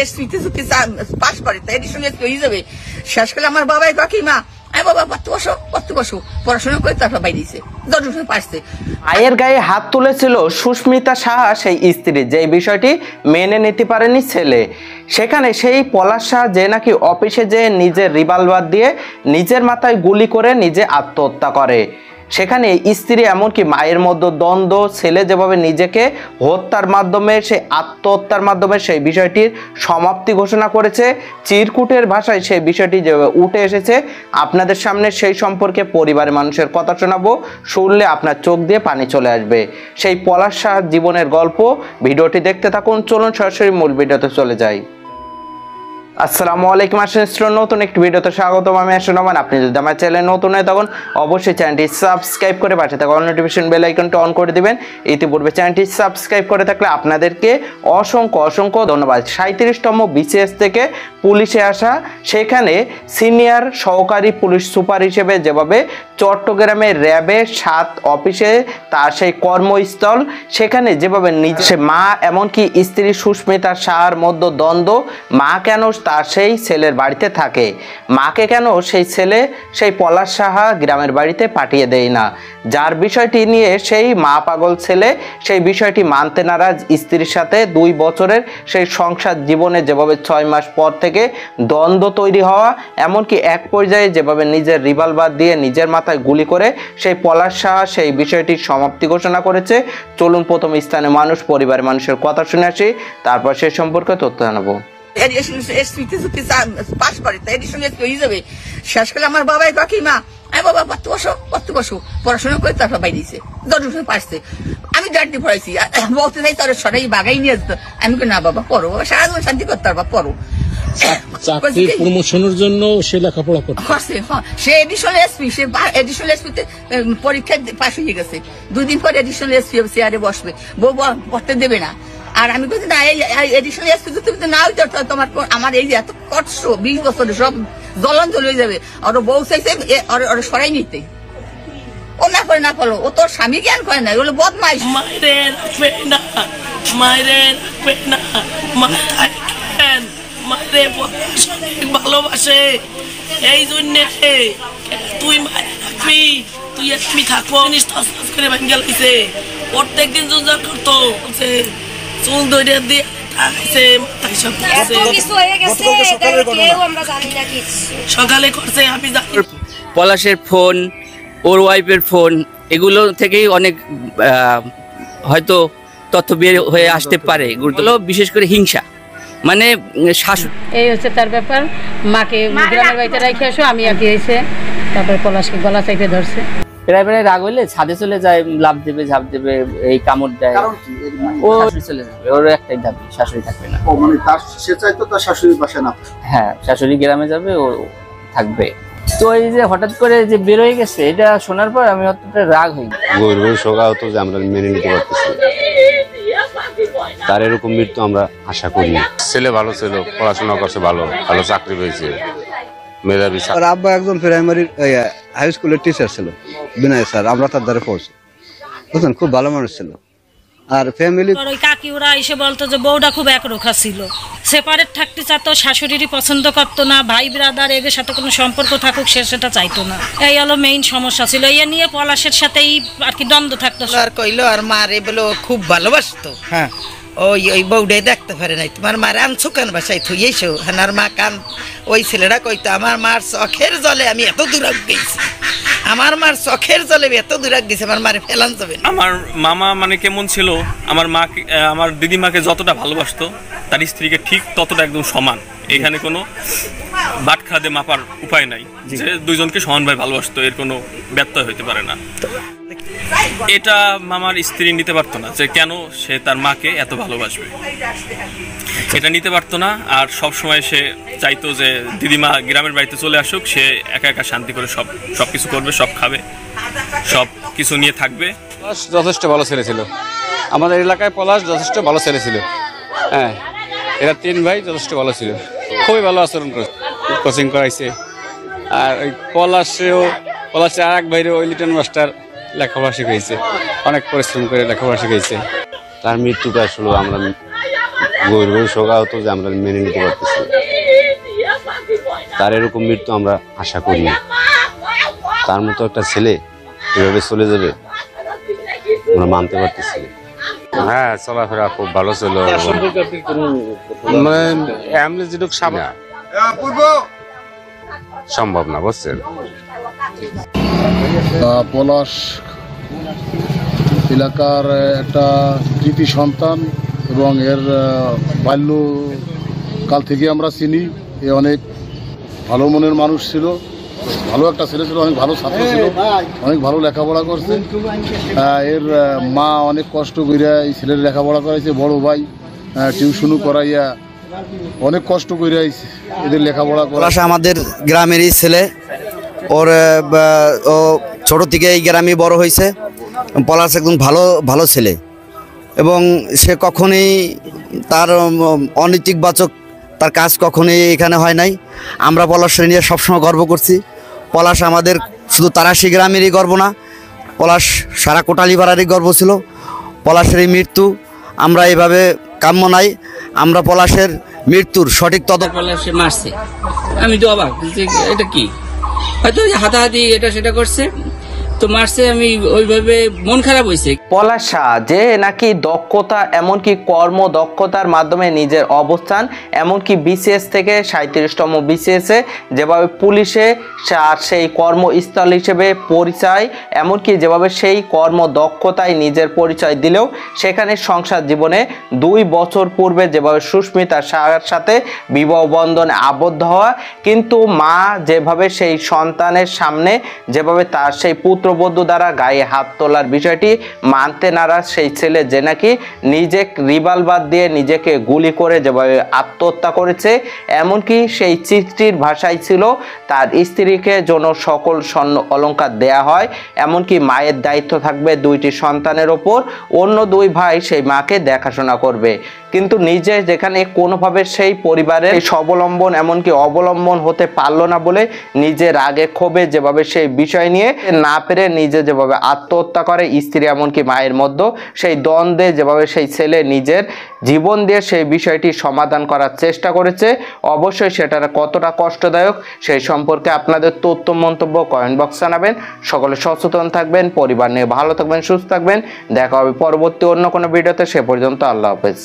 এসপিতে যদি পাস করে তাই এডিশন এসপি হয়ে যাবে। শেষ করে আমার বাবাই কাকিমা বাবা পড়তে বসো পড়াশোনা করে তারপর বাইরেছে 10 পারছে। মায়ের গায়ে হাত তুলেছিল সুস্মিতা সাহা সেই স্ত্রী, যে বিষয়টি মেনে নিতে পারেনি ছেলে। সেখানে সেই পলাশ সাহা যে নাকি অফিসে যেয়ে নিজের রিভলভার দিয়ে নিজের মাথায় গুলি করে নিজে আত্মহত্যা করে। সেখানে স্ত্রী এমনকি মায়ের মধ্যে দ্বন্দ্ব, ছেলে যেভাবে নিজেকে হত্যার মাধ্যমে সেই আত্মহত্যার মাধ্যমে সেই বিষয়টির সমাপ্তি ঘোষণা করেছে। চিরকুটের ভাষায় সেই বিষয়টি যেভাবে উঠে এসেছে আপনাদের সামনে, সেই সম্পর্কে পরিবারের মানুষের কথা শোনাবো। শুনলে আপনার চোখ দিয়ে পানি চলে আসবে। সেই পলাশ সাহার জীবনের গল্প, ভিডিওটি দেখতে থাকুন। চলুন সরাসরি মূল ভিডিওতে চলে যাই। আসসালামু আলাইকুম, নতুন একটি ভিডিওতে স্বাগতম। আমি রহমান। আপনি যদি আমার চ্যানেলে নতুন হয় তখন অবশ্যই চ্যানেলটি সাবস্ক্রাইব করে পাশে থাকা অল নোটিফিকেশন বেল আইকনটি অন করে দিবেন। ইতিপূর্বে চ্যানেলটি সাবস্ক্রাইব করে থাকলে আপনাদেরকে অসংখ্য ধন্যবাদ। 37তম বিসিএস থেকে পুলিশে আসা, সেখানে সিনিয়র সহকারী পুলিশ সুপার হিসেবে যেভাবে চট্টগ্রামের র্যাবের 7 অফিসে তার সেই কর্মস্থল, সেখানে যেভাবে নিজে মা এমনকি স্ত্রী সুস্মিতা সাহার মধ্যে দ্বন্দ্ব, মা কেন তার সেই ছেলের বাড়িতে থাকে, মাকে কেন সেই ছেলে সেই পলাশ সাহা গ্রামের বাড়িতে পাঠিয়ে দেয় না, যার বিষয়টি নিয়ে সেই মা পাগল ছেলে সেই বিষয়টি মানতে নারাজ। স্ত্রীর সাথে 2 বছরের সেই সংসার জীবনে যেভাবে 6 মাস পর থেকে দ্বন্দ্ব তৈরি হওয়া, এমনকি এক পর্যায়ে যেভাবে নিজের রিভলভার দিয়ে নিজের মাথায় গুলি করে সেই পলাশ সাহা সেই বিষয়টির সমাপ্তি ঘোষণা করেছে। চলুন প্রথম স্থানে মানুষ, পরিবারের মানুষের কথা শুনে আসি, তারপর সে সম্পর্কে তথ্য জানাবো। পাস করে তাই এডিশন এসপি হয়ে যাবে। শেষ করে আমার বাবাই কাকিমা বাবা পড়তে বসো পড়াশোনা করে তারপর বাইরেছে 10 পারছে। আমি ডান্ডি পড়াইছি, বলতে চাই তোর সরাই বাগাই নিয়ে আসতো। আমি না বাবা পড়ো, সারা জীবন শান্তি করতে পারবা, পড়ো। চাকরি প্রমোশনের জন্য সে লেখাপড়া করছে। সে এডিশনাল এসপি, সে এডিশনাল এসপিতে পরীক্ষায় পাশ হয়ে গেছে। 2 দিন পর এডিশনাল এসপি চেয়ারে বসবে, বউ পড়তে দেবে না। আর আমি বলছি না, এই এডিশনাল এসপি তুমি তো না হইতে তোমার আমার এই যে এত কষ্ট 20 বছরে সব জ্বলন হয়ে যাবে। আর বউ চাইছে ওরা সরাই নিতে, ও না করে না করলো, ও তোর স্বামী জ্ঞান করে না, এগুলো বদমাইশ। ভালোবাসে এই জন্য তুই তুই তুমি থাকবো করে গেছে। প্রত্যেকদিন জোর করতো, চুল ধরে দিয়ে সকালে করছে। আমি পলাশের ফোন, ওর ওয়াইফের ফোন, এগুলো থেকেই অনেক হয়তো তথ্য বের হয়ে আসতে পারে। এগুলো বিশেষ করে হিংসা, মানে শাশুড়ি, এই হচ্ছে তার ব্যাপার। মাকে গ্রামের বাড়িতে রেখে আসো, আমি আর কি হয়েছে, তারপর পলাশকে গলা চাইপে ধরছে। প্রায় রাগ হইলে ছাদে চলে যায়, লাভ দেবে, ঝাঁপ দেবে, এই কামড় দেয়। ও চলে যাবে, ওর একটাই দাবি শাশুড়ি থাকবে না। মানে তার সে চাইতো তার শাশুড়ির বাসায় না। হ্যাঁ, শাশুড়ি গ্রামে যাবে, ও থাকবে। তো এই যে হঠাৎ করে যে বের হয়ে গেছে, এটা শোনার পর আমি অতটা রাগ হইনি। গভীর শোকা হতো যে আমরা মেনে নিতে পারতেছি, তার এরকম মৃত্যু আমরা আশা করি। ছেলে ভালো ছিল, পড়াশোনা করছে, ভালো ভালো চাকরি পেয়েছে, মেধাবী। আব্বা একজন প্রাইমারি হাই স্কুলের টিচার ছিল, বিনয় স্যার, আমরা তার দ্বারা পড়ছি, বুঝলেন, খুব ভালো মানুষ ছিল। আর ফ্যামিলি ওই কাকি ওরা এসে বলতো যে বউটা খুব একরোখা ছিল, সেপারেট থাকতে চাতো, শাশুড়িরই পছন্দ করতো না, ভাই ব্রাদার এদের সাথে কোনো সম্পর্ক থাকুক সে সেটা চাইতো না। এই হলো মেইন সমস্যা ছিল, এই নিয়ে পলাশের সাথেই আর কি দ্বন্দ্ব থাকতো। আর কইলো আর মারে বলো খুব ভালোবাসতো। হ্যাঁ, ওই বউটাই দেখতে পারে নাই, তোমার মারে আনছো কেন বাসায় থুইয়েছো? হ্যাঁ, আর মা কান ওই ছেলেটা কইতো আমার মার চোখের জলে আমি এত দূর গেছি, আমার মার চোখের জলে এত দূর গেছে, আমার মারে ফেলান যাবে না। আমার মামা মানে কেমন ছিল, আমার মাকে, আমার দিদিমাকে যতটা ভালোবাসতো তার স্ত্রীকে ঠিক ততটা একদম সমান। এখানে কোনো বাটখাদে মাপার উপায় নাই যে দুইজনকে সমানভাবে ভালোবাসতো, এর কোনো ব্যত্যয় হইতে পারে না। এটা মামার স্ত্রী নিতে পারতো না যে কেন সে তার মাকে এত ভালোবাসবে, এটা নিতে পারতো না। আর সব সময় সে চাইতো যে দিদিমা গ্রামের বাড়িতে চলে আসুক, সে একা একা শান্তি করে সব কিছু করবে, সব খাবে, সব কিছু নিয়ে থাকবে। পলাশ যথেষ্ট ভালো ছেলে ছিল, আমাদের এলাকায় পলাশ যথেষ্ট ভালো ছেলে ছিল। হ্যাঁ, এরা 3 ভাই যথেষ্ট ভালো ছিল, খুবই ভালো আচরণ করে, কোচিং করাইছে। আর ওই পলাশের আর এক ভাইরে ওই লিটন মাস্টার লেখাপড়া শিখাইছে, অনেক পরিশ্রম করে লেখাপড়া শিখাইছে। তার মৃত্যুটা আসলে আমরা গভীরভাবে শোকাহত যে আমরা মেনে নিতে পারতেছি না। তার এরকম মৃত্যু আমরা আশা করি না। তার মতো একটা ছেলে এভাবে চলে যাবে আমরা মানতে পারতেছি না। হ্যাঁ, চলাফেরা খুব ভালো ছিল, মানে এমনি যেটুকু সম্ভব না, বুঝছেন। পলাশ এলাকার একটা কৃতি সন্তান এবং এর বাল্যকাল থেকে আমরা চিনি। এ অনেক ভালো মনের মানুষ ছিল, ভালো একটা ছেলে ছিল, অনেক ভালো ছাত্র ছিল, অনেক ভালো লেখাপড়া করছে। এর মা অনেক কষ্ট করিয়া এই ছেলের লেখাপড়া করাইছে, বড় ভাই টিউশনও করাইয়া অনেক কষ্ট করিয়া এদের লেখাপড়া করা। আমাদের গ্রামেরই ছেলে, ওর ও ছোট থেকে এই গ্রামে বড় হয়েছে। পলাশ একদম ভালো ছেলে এবং সে কখনোই তার অনৈতিকবাচক তার কাজ কখনোই এখানে হয় নাই। আমরা পলাশকে নিয়ে সবসময় গর্ব করছি। পলাশ আমাদের শুধু তারাশি গ্রামেরই গর্ব না, পলাশ সারা কোটালীপাড়ারই গর্ব ছিল। পলাশের এই মৃত্যু আমরা এভাবে কাম্য নাই। আমরা পলাশের মৃত্যুর সঠিক তদন্ত। পলাশে মারছে, আমি তো অবাক, এটা কি হয়তো হাতাহাতি এটা সেটা করছে তো মারছে, আমি ওইভাবে মন খারাপ হয়েছে। পলাশ যে নাকি দক্ষতা, এমনকি কর্ম দক্ষতার মাধ্যমে নিজের অবস্থান, এমনকি বিসিএস থেকে 37তম বিসিএসে যেভাবে পুলিশে সেই কর্মস্থল হিসেবে পরিচয়, এমনকি যেভাবে সেই কর্ম দক্ষতায় নিজের পরিচয় দিলেও সেখানে সংসার জীবনে 2 বছর পূর্বে যেভাবে সুস্মিতা সাহার সাথে বিবাহ বন্ধনে আবদ্ধ হওয়া, কিন্তু মা যেভাবে সেই সন্তানের সামনে যেভাবে তার সেই পুত্রবধূ দ্বারা গায়ে হাত তোলার বিষয়টি মানতে নারাজ সেই ছেলে যে নাকি নিজে রিভলভার দিয়ে নিজেকে গুলি করে যেভাবে আত্মহত্যা করেছে, এমনকি সেই চিঠির ভাষায় ছিল তার স্ত্রীকে যেন সকল স্বর্ণ অলংকার দেয়া হয়, এমনকি মায়ের দায়িত্ব থাকবে 2টি সন্তানের ওপর, অন্য 2 ভাই সেই মাকে দেখাশোনা করবে। কিন্তু নিজে যেখানে কোনোভাবে সেই পরিবারের স্বাবলম্বন এমনকি অবলম্বন হতে পারলো না বলে নিজের আগে ক্ষোভে যেভাবে সেই বিষয় নিয়ে না পেরে নিজে যেভাবে আত্মহত্যা করে, স্ত্রী এমনকি মায়ের মধ্যে সেই দ্বন্দ্বে যেভাবে সেই ছেলে নিজের জীবন দিয়ে সেই বিষয়টি সমাধান করার চেষ্টা করেছে, অবশ্যই সেটার কতটা কষ্টদায়ক সেই সম্পর্কে আপনাদের তথ্য মন্তব্য কমেন্ট বক্স জানাবেন। সকলে সচেতন থাকবেন, পরিবার নিয়ে ভালো থাকবেন, সুস্থ থাকবেন। দেখা হবে পরবর্তী অন্য কোনো ভিডিওতে, সে পর্যন্ত আল্লাহ হাফেজ।